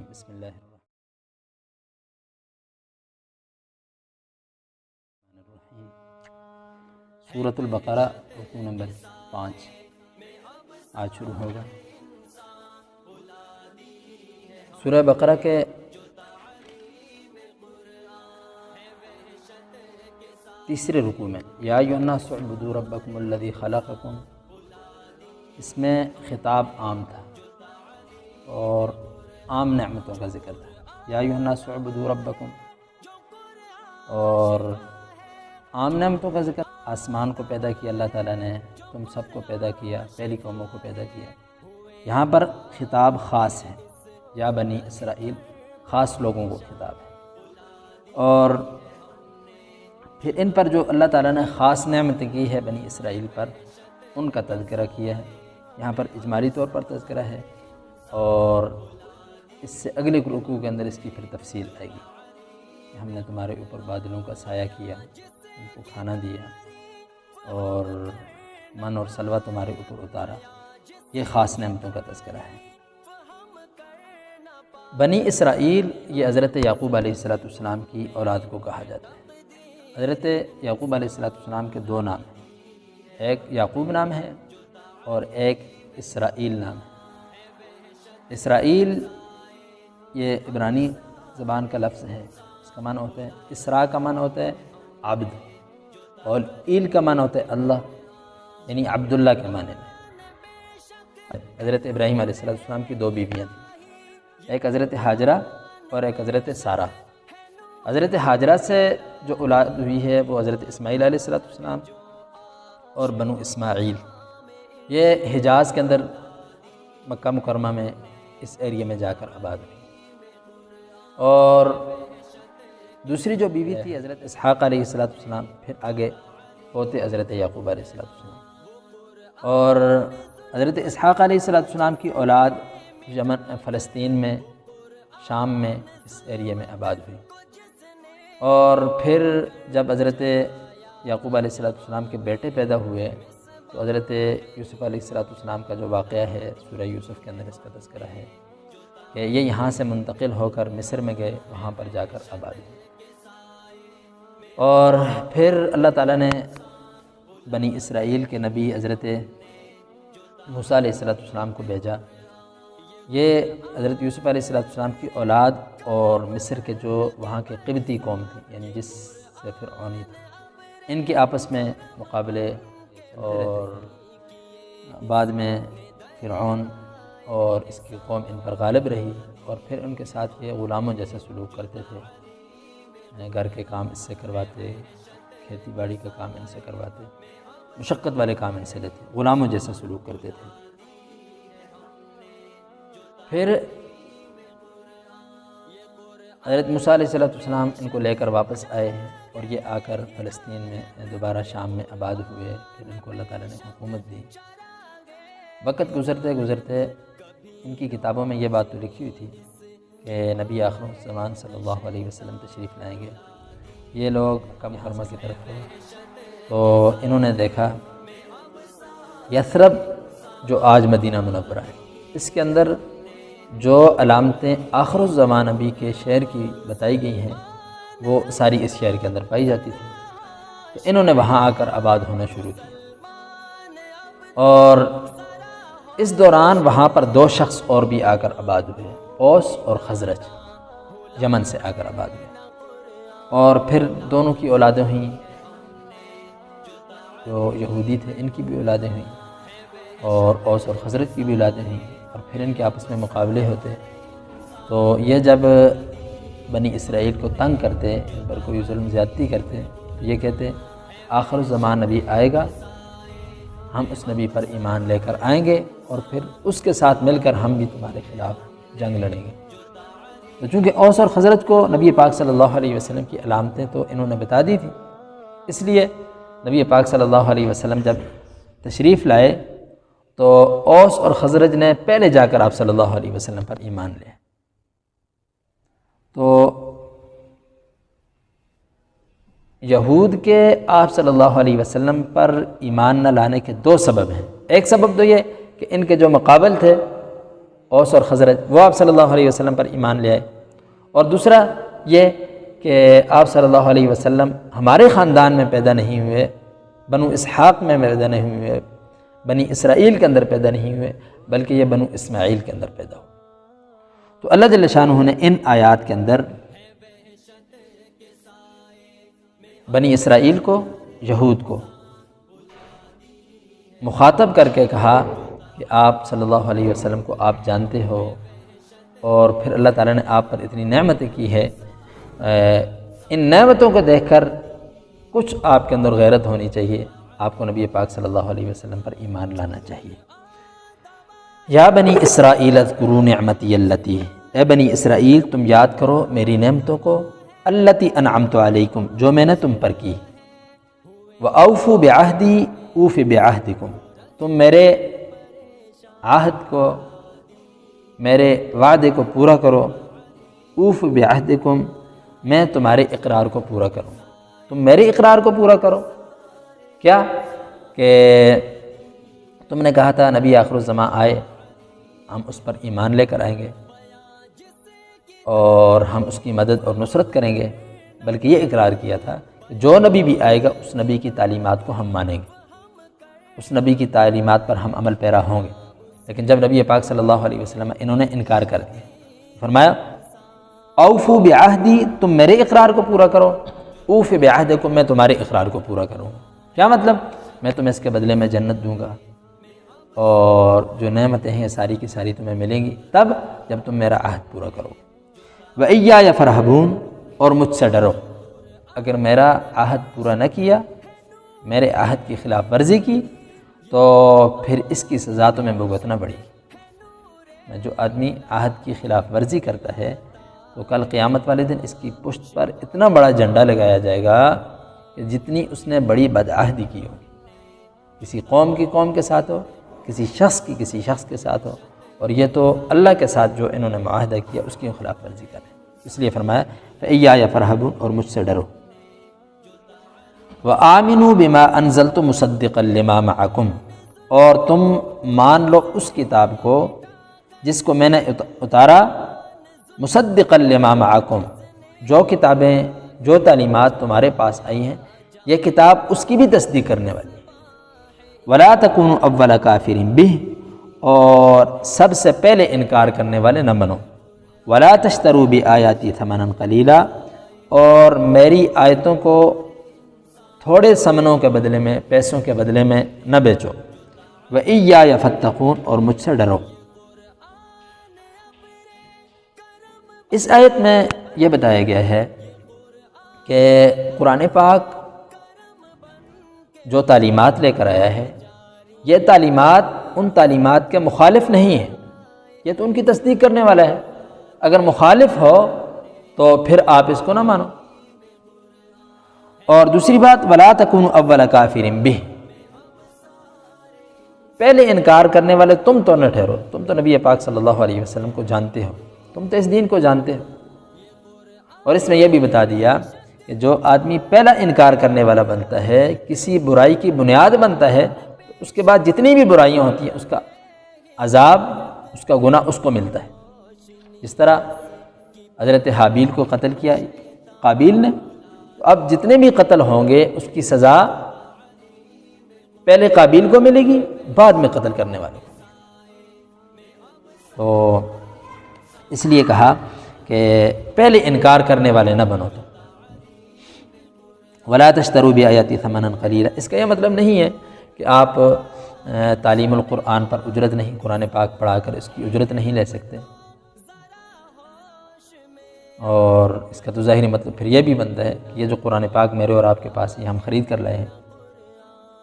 بسم اللہ الرحمن الرحیم۔ سورۃ البقرہ رکوع نمبر 5 آج شروع ہوگا۔ سورہ بقرہ کے تیسرے رکوع میں یا ایھا الناس اعبدوا ربکم الذی خلقکم، اس میں خطاب عام تھا اور عام نعمتوں کا ذکر تھا۔ یا ایھا الناس اعبدوا ربکم، اور عام نعمتوں کا ذکر، آسمان کو پیدا کیا اللہ تعالیٰ نے، تم سب کو پیدا کیا، پہلی قوموں کو پیدا کیا۔ یہاں پر خطاب خاص ہے، یا بنی اسرائیل، خاص لوگوں کو خطاب ہے، اور پھر ان پر جو اللہ تعالیٰ نے خاص نعمت کی ہے بنی اسرائیل پر، ان کا تذکرہ کیا ہے۔ یہاں پر اجمالی طور پر تذکرہ ہے، اور اس سے اگلے رکوع کے اندر اس کی پھر تفصیل آئے گی کہ ہم نے تمہارے اوپر بادلوں کا سایہ کیا، ان کو کھانا دیا، اور من اور سلوہ تمہارے اوپر اتارا۔ یہ خاص نعمتوں کا تذکرہ ہے۔ بنی اسرائیل یہ حضرت یعقوب علیہ السلام کی اولاد کو کہا جاتا ہے۔ حضرت یعقوب علیہ السلام کے دو نام ہیں، ایک یعقوب نام ہے اور ایک اسرائیل نام ہے۔ اسرائیل یہ عبرانی زبان کا لفظ ہے، اس کا معنی ہوتا ہے، اسراء کا معنی ہوتا ہے عبد، اور ایل کا معنی ہوتا ہے اللہ، یعنی عبداللہ کے معنی میں۔ حضرت ابراہیم علیہ السلام کی دو بیویاں تھیں، ایک حضرت ہاجرہ اور ایک حضرت سارہ۔ حضرت ہاجرہ سے جو اولاد ہوئی ہے وہ حضرت اسماعیل علیہ السلام اور بنو اسماعیل، یہ حجاز کے اندر مکہ مکرمہ میں اس ایریے میں جا کر آباد ہوئی۔ اور دوسری جو بیوی تھی حضرت اسحاق علیہ السلام، پھر آگے ہوتے حضرت یعقوب علیہ السلام، اور حضرت اسحاق علیہ السلام کی اولاد یمن، فلسطین میں، شام میں، اس ایریے میں آباد ہوئی۔ اور پھر جب حضرت یعقوب علیہ السلام کے بیٹے پیدا ہوئے تو حضرت یوسف علیہ السلام کا جو واقعہ ہے سورہ یوسف کے اندر اس کا تذکرہ ہے کہ یہ یہاں سے منتقل ہو کر مصر میں گئے، وہاں پر جا کر آباد ہوئے۔ اور پھر اللہ تعالیٰ نے بنی اسرائیل کے نبی حضرت موسیٰ علیہ السلام کو بھیجا۔ یہ حضرت یوسف علیہ السلام کی اولاد اور مصر کے جو وہاں کے قبطی قوم تھی، یعنی جس سے فرعونی تھی، ان کے آپس میں مقابلے، اور بعد میں فرعون اور اس کی قوم ان پر غالب رہی، اور پھر ان کے ساتھ یہ غلاموں جیسا سلوک کرتے تھے، گھر کے کام اس سے کرواتے، کھیتی باڑی کا کام ان سے کرواتے، مشقت والے کام ان سے لیتے، غلاموں جیسا سلوک کرتے تھے۔ پھر حضرت موسیٰ علیہ السلام ان کو لے کر واپس آئے ہیں، اور یہ آ کر فلسطین میں دوبارہ شام میں آباد ہوئے۔ پھر ان کو اللہ تعالیٰ نے حکومت دی۔ وقت گزرتے گزرتے ان کی کتابوں میں یہ بات تو لکھی ہوئی تھی کہ نبی آخر الزمان صلی اللہ علیہ وسلم تشریف لائیں گے۔ یہ لوگ مکہ مکرمہ کی طرف گئے تو انہوں نے دیکھا یثرب جو آج مدینہ منورہ ہے، اس کے اندر جو علامتیں آخر الزمان نبی کے شہر کی بتائی گئی ہیں وہ ساری اس شہر کے اندر پائی جاتی تھی۔ تو انہوں نے وہاں آ کر آباد ہونا شروع کیا، اور اس دوران وہاں پر دو شخص اور بھی آ کر آباد ہوئے، اوس اور خزرج، یمن سے آ کر آباد ہوئے۔ اور پھر دونوں کی اولادیں ہوئیں، جو یہودی تھے ان کی بھی اولادیں ہوئیں، اور اوس اور خزرج کی بھی اولادیں ہوئیں، اور پھر ان کے آپس میں مقابلے ہوتے۔ تو یہ جب بنی اسرائیل کو تنگ کرتے، ان پر کوئی ظلم زیادتی کرتے، تو یہ کہتے آخر الزمان نبی آئے گا، ہم اس نبی پر ایمان لے کر آئیں گے، اور پھر اس کے ساتھ مل کر ہم بھی تمہارے خلاف جنگ لڑیں گے۔ تو چونکہ اوس اور خزرج کو نبی پاک صلی اللہ علیہ وسلم کی علامتیں تو انہوں نے بتا دی تھی، اس لیے نبی پاک صلی اللہ علیہ وسلم جب تشریف لائے تو اوس اور خزرج نے پہلے جا کر آپ صلی اللہ علیہ وسلم پر ایمان لے۔ تو یہود کے آپ صلی اللہ علیہ وسلم پر ایمان نہ لانے کے دو سبب ہیں۔ ایک سبب تو یہ کہ ان کے جو مقابل تھے اوس اور خزرج، وہ آپ صلی اللہ علیہ وسلم پر ایمان لے آئے۔ اور دوسرا یہ کہ آپ صلی اللہ علیہ وسلم ہمارے خاندان میں پیدا نہیں ہوئے، بنو اسحاق میں پیدا نہیں ہوئے، بنی اسرائیل کے اندر پیدا نہیں ہوئے، بلکہ یہ بنو اسماعیل کے اندر پیدا ہوئے۔ تو اللہ جل شانہ نے ان آیات کے اندر بنی اسرائیل کو، یہود کو مخاطب کر کے کہا کہ آپ صلی اللہ علیہ وسلم کو آپ جانتے ہو، اور پھر اللہ تعالیٰ نے آپ پر اتنی نعمتیں کی ہے، ان نعمتوں کو دیکھ کر کچھ آپ کے اندر غیرت ہونی چاہیے، آپ کو نبی پاک صلی اللہ علیہ وسلم پر ایمان لانا چاہیے۔ یا بنی اسرائیل اذکروا نعمتی اللتی، اے بنی اسرائیل تم یاد کرو میری نعمتوں کو، اللتی انعمت علیکم جو میں نے تم پر کی، وَأَوْفُوا بِعَهْدِي أُوفِ بِعَهْدِكُمْ تم میرے عہد کو، میرے وعدے کو پورا کرو، اوف بعہدکم میں تمہارے اقرار کو پورا کروں، تم میرے اقرار کو پورا کرو۔ کیا کہ تم نے کہا تھا نبی آخر الزماں آئے، ہم اس پر ایمان لے کر آئیں گے اور ہم اس کی مدد اور نصرت کریں گے، بلکہ یہ اقرار کیا تھا کہ جو نبی بھی آئے گا اس نبی کی تعلیمات کو ہم مانیں گے، اس نبی کی تعلیمات پر ہم عمل پیرا ہوں گے۔ لیکن جب نبی پاک صلی اللہ علیہ وسلم انہوں نے انکار کر دیا، فرمایا اوفوا بعہدی تم میرے اقرار کو پورا کرو، اوف بعہدکم میں تمہارے اقرار کو پورا کروں۔ کیا مطلب؟ میں تمہیں اس کے بدلے میں جنت دوں گا، اور جو نعمتیں ہیں ساری کی ساری تمہیں ملیں گی تب جب تم میرا عہد پورا کرو۔ وَإِيَّايَ فَارْهَبُونَ اور مجھ سے ڈرو، اگر میرا عہد پورا نہ کیا، میرے عہد کی خلاف ورزی کی، تو پھر اس کی سزا تمہیں بھگتنا پڑے گی۔ جو آدمی عہد کی خلاف ورزی کرتا ہے تو کل قیامت والے دن اس کی پشت پر اتنا بڑا جھنڈا لگایا جائے گا کہ جتنی اس نے بڑی بدعہدی کی ہوگی، کسی قوم کی قوم کے ساتھ ہو، کسی شخص کی کسی شخص کے ساتھ ہو، اور یہ تو اللہ کے ساتھ جو انہوں نے معاہدہ کیا اس کی خلاف ورزی کریں۔ اس لیے فرمایا فَإِيَّايَ فَارْهَبُونَ اور مجھ سے ڈرو۔ وَآمِنُوا بِمَا أَنزَلْتُ مُصَدِّقًا لِمَا مَعَكُمْ اور تم مان لو اس کتاب کو جس کو میں نے اتارا، مصدقا لما معکم جو کتابیں، جو تعلیمات تمہارے پاس آئی ہیں، یہ کتاب اس کی بھی تصدیق کرنے والی ہے۔ ولا تکونوا اول کافر بہ اور سب سے پہلے انکار کرنے والے نہ بنو۔ ولا تشتروا بآیاتی ثمنا قلیلا اور میری آیتوں کو تھوڑے ثمنوں کے بدلے میں، پیسوں کے بدلے میں نہ بیچو۔ وإیایا فاتقون اور مجھ سے ڈرو۔ اس آیت میں یہ بتایا گیا ہے کہ قرآن پاک جو تعلیمات لے کر آیا ہے، یہ تعلیمات ان تعلیمات کے مخالف نہیں ہیں، یہ تو ان کی تصدیق کرنے والا ہے۔ اگر مخالف ہو تو پھر آپ اس کو نہ مانو۔ اور دوسری بات ولا تکونوا اول کافر بہ، پہلے انکار کرنے والے تم تو نہ ٹھہرو، تم تو نبی پاک صلی اللہ علیہ وسلم کو جانتے ہو، تم تو اس دین کو جانتے ہو۔ اور اس میں یہ بھی بتا دیا کہ جو آدمی پہلا انکار کرنے والا بنتا ہے، کسی برائی کی بنیاد بنتا ہے، تو اس کے بعد جتنی بھی برائیاں ہوتی ہیں اس کا عذاب، اس کا گناہ اس کو ملتا ہے۔ جس طرح حضرت حابیل کو قتل کیا قابیل نے، تو اب جتنے بھی قتل ہوں گے اس کی سزا پہلے قابیل کو ملے گی، بعد میں قتل کرنے والے کو۔ تو اس لیے کہا کہ پہلے انکار کرنے والے نہ بنو تم۔ ولا تشتروا بآیاتی ثمنا قلیلا، اس کا یہ مطلب نہیں ہے کہ آپ تعلیم القرآن پر اجرت نہیں، قرآن پاک پڑھا کر اس کی اجرت نہیں لے سکتے۔ اور اس کا تو ظاہری مطلب پھر یہ بھی بنتا ہے کہ یہ جو قرآن پاک میرے اور آپ کے پاس یہ ہم خرید کر لائے ہیں،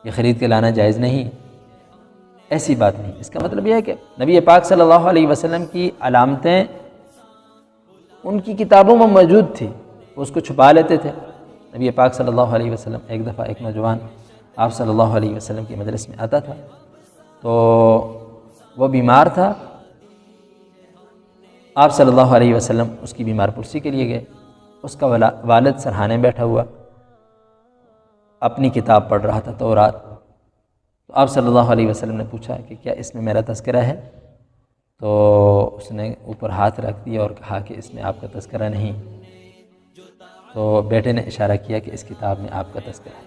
یہ خرید کے لانا جائز نہیں، ایسی بات نہیں۔ اس کا مطلب یہ ہے کہ نبی پاک صلی اللہ علیہ وسلم کی علامتیں ان کی کتابوں میں موجود تھی، وہ اس کو چھپا لیتے تھے۔ نبی پاک صلی اللہ علیہ وسلم ایک دفعہ ایک نوجوان آپ صلی اللہ علیہ وسلم کی مجلس میں آتا تھا، تو وہ بیمار تھا، آپ صلی اللہ علیہ وسلم اس کی بیمار پرسی کے لیے گئے، اس کا والد سرہانے بیٹھا ہوا اپنی کتاب پڑھ رہا تھا تورات، تو آپ صلی اللہ علیہ وسلم نے پوچھا کہ کیا اس میں میرا تذکرہ ہے؟ تو اس نے اوپر ہاتھ رکھ دیا اور کہا کہ اس میں آپ کا تذکرہ نہیں۔ تو بیٹے نے اشارہ کیا کہ اس کتاب میں آپ کا تذکرہ ہے۔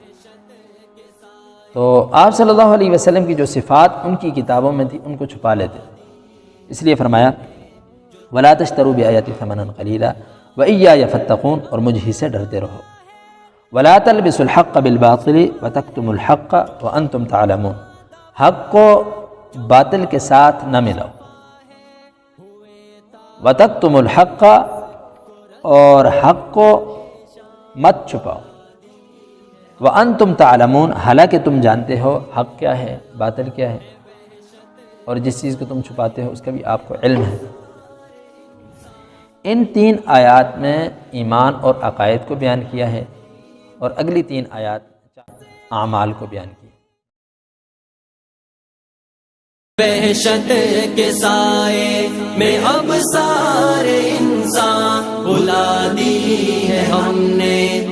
تو آپ صلی اللہ علیہ وسلم کی جو صفات ان کی کتابوں میں تھی ان کو چھپا لیتے، اس لیے فرمایا وَلَا تَشْتَرُوا بِآيَاتِي ثَمَنًا قَلِيلًا وَإِيَّايَ فَاتَّقُونِ، اور مجھ ہی سے ڈرتے رہو۔ وَلَا تَلْبِسُوا الْحَقَّ بِالْبَاطِلِ وَتَكْتُمُوا الْحَقَّ وَأَنْتُمْ تَعْلَمُونَ، حق کو باطل کے ساتھ نہ ملاؤ۔ وَتَكْتُمُوا الْحَقَّ، اور حق کو مت چھپاؤ۔ وَأَنْتُمْ تَعْلَمُونَ، حالانکہ تم جانتے ہو حق کیا ہے باطل کیا ہے، اور جس چیز کو تم چھپاتے ہو اس کا بھی آپ کو علم ہے۔ ان 3 آیات میں ایمان اور عقائد کو بیان کیا ہے، اور اگلی 3 آیات اعمال کو بیان کیا۔ وحشت کے سائے میں اب سارے انسان بلا دی ہے ہم نے۔